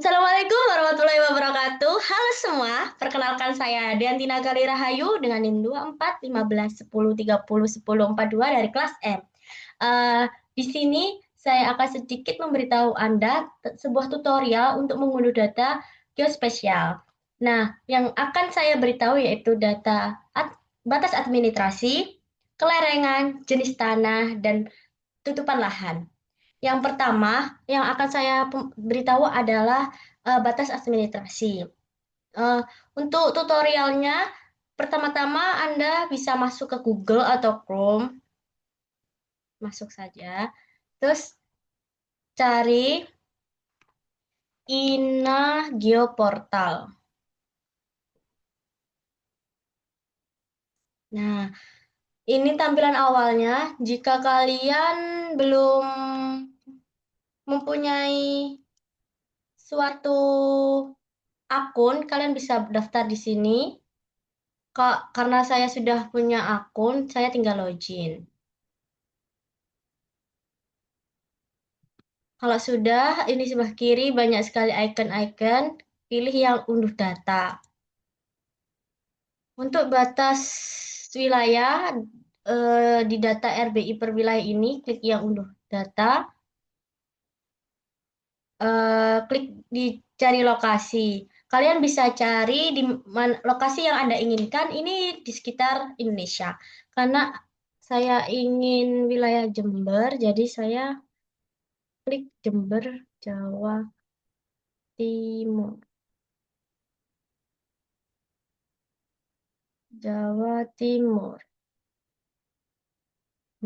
Assalamualaikum warahmatullahi wabarakatuh. Halo semua, perkenalkan saya Diantina Gali Rahayu dengan NIM 24 15 10 30 10 42 dari kelas M. Di sini saya akan sedikit memberitahu Anda sebuah tutorial untuk mengunduh data geospasial. Nah, yang akan saya beritahu yaitu batas administrasi, kelerengan, jenis tanah, dan tutupan lahan. Yang pertama yang akan saya beritahu adalah batas administrasi. Eh, untuk tutorialnya, pertama-tama Anda bisa masuk ke Google atau Chrome, masuk saja. Terus cari Ina Geoportal. Nah, ini tampilan awalnya. Jika kalian belum mempunyai suatu akun, kalian bisa daftar di sini. Karena saya sudah punya akun, saya tinggal login. Kalau sudah, ini sebelah kiri banyak sekali icon-icon, pilih yang unduh data. Untuk batas wilayah, di data RBI per wilayah ini, klik yang unduh data, klik di cari lokasi. Kalian bisa cari di lokasi yang Anda inginkan, ini di sekitar Indonesia. Karena saya ingin wilayah Jember, jadi saya klik Jember, Jawa Timur. Jawa Timur.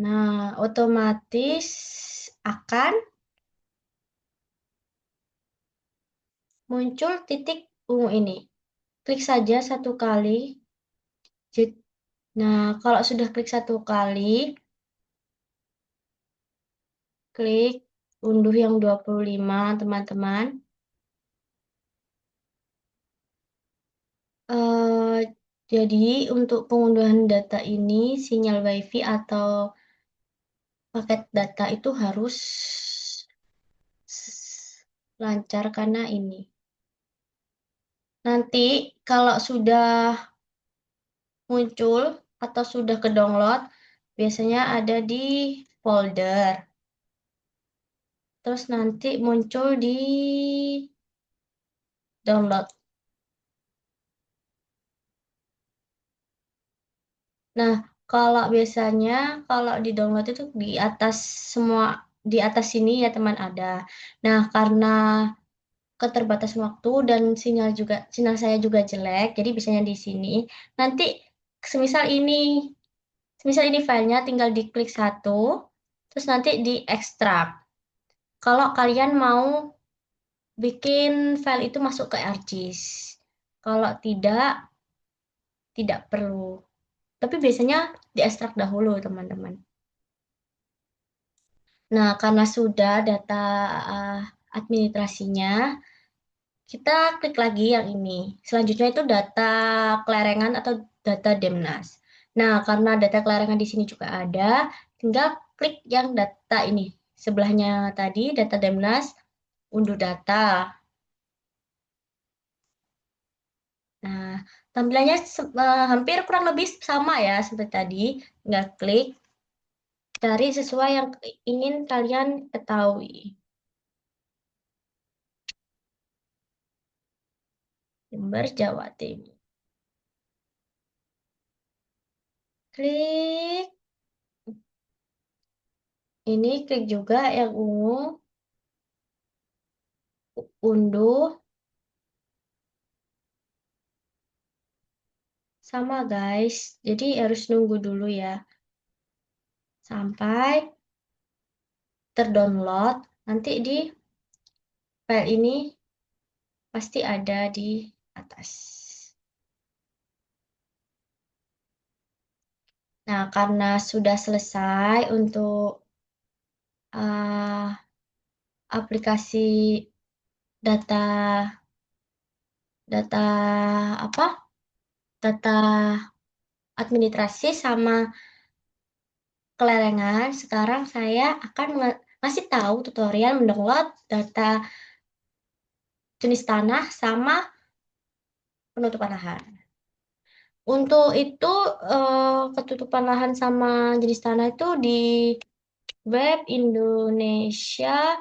Nah, otomatis akan muncul titik ungu ini. Klik saja satu kali. Nah, kalau sudah klik satu kali, klik unduh yang 25, teman-teman. Jadi, untuk pengunduhan data ini, sinyal WiFi atau paket data itu harus lancar karena ini. Nanti, kalau sudah muncul atau sudah ke-download, biasanya ada di folder. Terus nanti muncul di download. Nah, kalau biasanya kalau di download itu di atas semua di atas sini ya teman ada. Nah, karena keterbatasan waktu dan sinyal saya juga jelek, jadi biasanya di sini. Nanti semisal ini semisal ini filenya tinggal diklik satu, terus nanti diekstrak. Kalau kalian mau bikin file itu masuk ke ArcGIS. Kalau tidak, tidak perlu. Tapi biasanya diekstrak dahulu, teman-teman. Nah, karena sudah data uh, administrasinya, kita klik lagi yang ini. Selanjutnya itu data kelerengan atau data Demnas. Nah, karena data kelerengan di sini juga ada, tinggal klik yang data ini. Sebelahnya tadi, data Demnas, unduh data. Nah, tampilannya hampir kurang lebih sama ya seperti tadi. Nggak klik, cari sesuai yang ingin kalian ketahui. Jember, Jawa Timur. Klik. Ini klik juga yang ungu, unduh. Sama guys, jadi harus nunggu dulu ya. Sampai terdownload. Nanti di file ini pasti ada di atas. Nah, karena sudah selesai untuk aplikasi data data apa? Data administrasi sama kelerengan. Sekarang saya akan ngasih tahu tutorial mendownload data jenis tanah sama penutupan lahan. Untuk itu ketutupan lahan sama jenis tanah itu di web Indonesia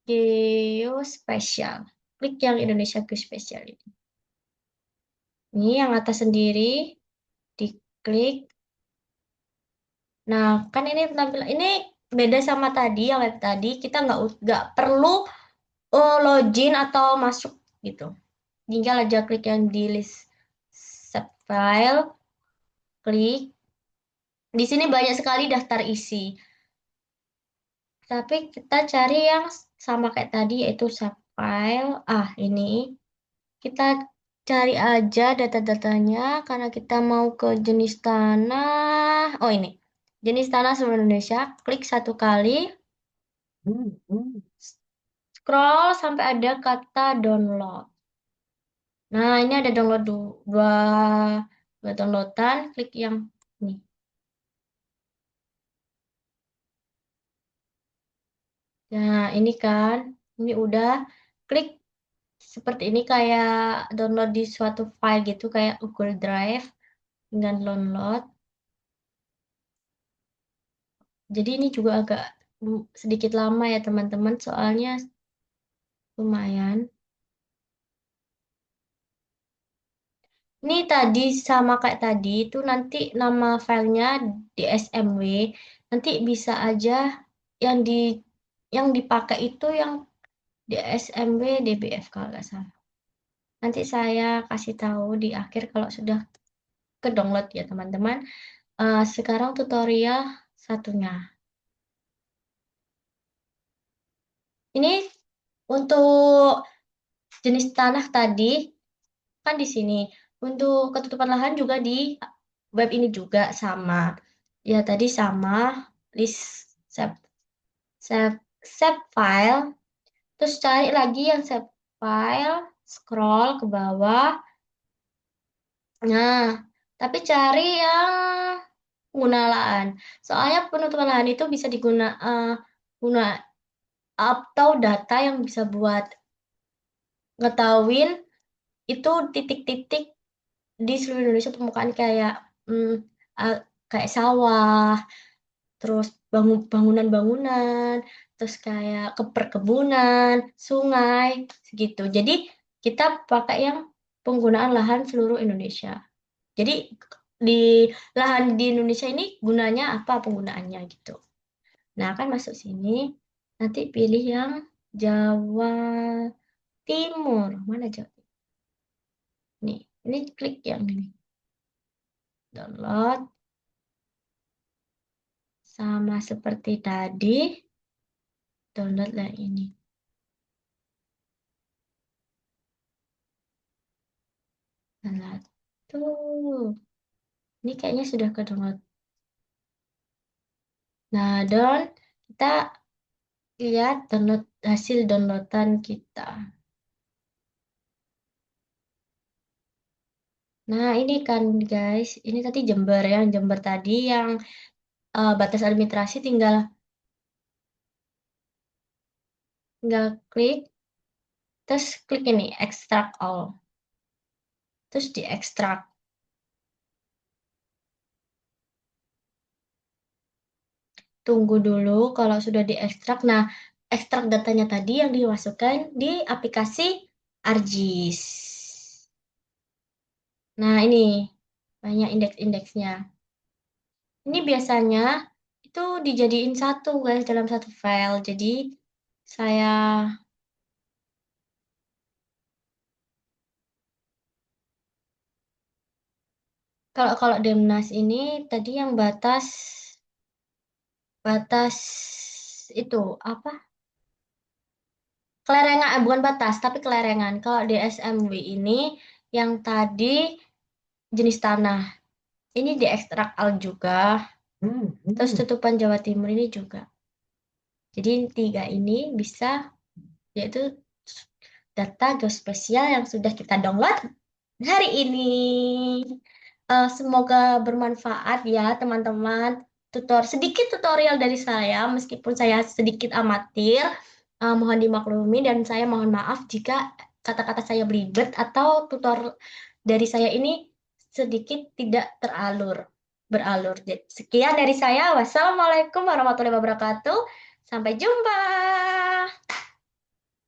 Geospasial. Klik yang Indonesia Geospasial ini. Ini yang atas sendiri, diklik. Nah, kan ini tampilan ini beda sama tadi yang web tadi. Kita nggak perlu login atau masuk gitu. Tinggal aja klik yang di list save file, klik. Di sini banyak sekali daftar isi. Tapi kita cari yang sama kayak tadi yaitu save file. Ini kita cari aja data-datanya karena kita mau ke jenis tanah. Oh, ini. Jenis tanah seluruh Indonesia. Klik satu kali. Scroll sampai ada kata download. Nah, ini ada download dua downloadan. Klik yang ini. Nah, ini kan. Ini udah. Klik seperti ini kayak download di suatu file gitu kayak Google Drive dengan download. Jadi ini juga agak sedikit lama ya teman-teman soalnya lumayan. Ini tadi sama kayak tadi itu nanti nama filenya DSMW. Nanti bisa aja yang dipakai itu yang DSMW DBF kalau nggak salah. Nanti saya kasih tahu di akhir kalau sudah ke download ya teman-teman. Sekarang tutorial satunya. Ini untuk jenis tanah tadi kan di sini. Untuk ketutupan lahan juga di web ini juga sama. Ya tadi sama list save save save file. Terus cari lagi yang save file, scroll ke bawah. Nah, tapi cari yang pengguna lahan. Soalnya penutupan lahan itu bisa guna atau data yang bisa buat ngetahuin itu titik-titik di seluruh Indonesia permukaan kayak mm, uh, kayak sawah, terus bangunan-bangunan, terus kayak perkebunan, sungai, segitu. Jadi kita pakai yang penggunaan lahan seluruh Indonesia. Jadi di lahan di Indonesia ini gunanya apa penggunaannya gitu. Nah, kan masuk sini, nanti pilih yang Jawa Timur. Mana Jawa Timur? Nih, ini klik yang ini. Download. Sama seperti tadi, download lah ini. Download. Tuh. Ini kayaknya sudah ke download. Nah, kita lihat hasil downloadan kita. Nah, ini kan guys, ini tadi Jember yang Jember tadi yang batas administrasi tinggal klik, terus klik ini extract all. Terus diekstrak. Tunggu dulu kalau sudah diekstrak. Nah, ekstrak datanya tadi yang dimasukkan di aplikasi ArcGIS. Nah, ini banyak indeks-indeksnya. Ini biasanya itu dijadiin satu guys dalam satu file. Jadi saya kalau kalau Demnas ini tadi yang batas batas itu apa? Kelerengan, bukan batas, tapi kelerengan. Kalau DSMW ini yang tadi jenis tanah. Ini diekstrak al juga. Terus tutupan Jawa Timur ini juga. Jadi tiga ini bisa yaitu data geospasial yang sudah kita download hari ini. Semoga bermanfaat ya teman-teman. Sedikit tutorial dari saya meskipun saya sedikit amatir. Mohon dimaklumi dan saya mohon maaf jika kata-kata saya belibet atau tutor dari saya ini sedikit tidak beralur. Sekian dari saya. Wassalamualaikum warahmatullahi wabarakatuh. Sampai jumpa.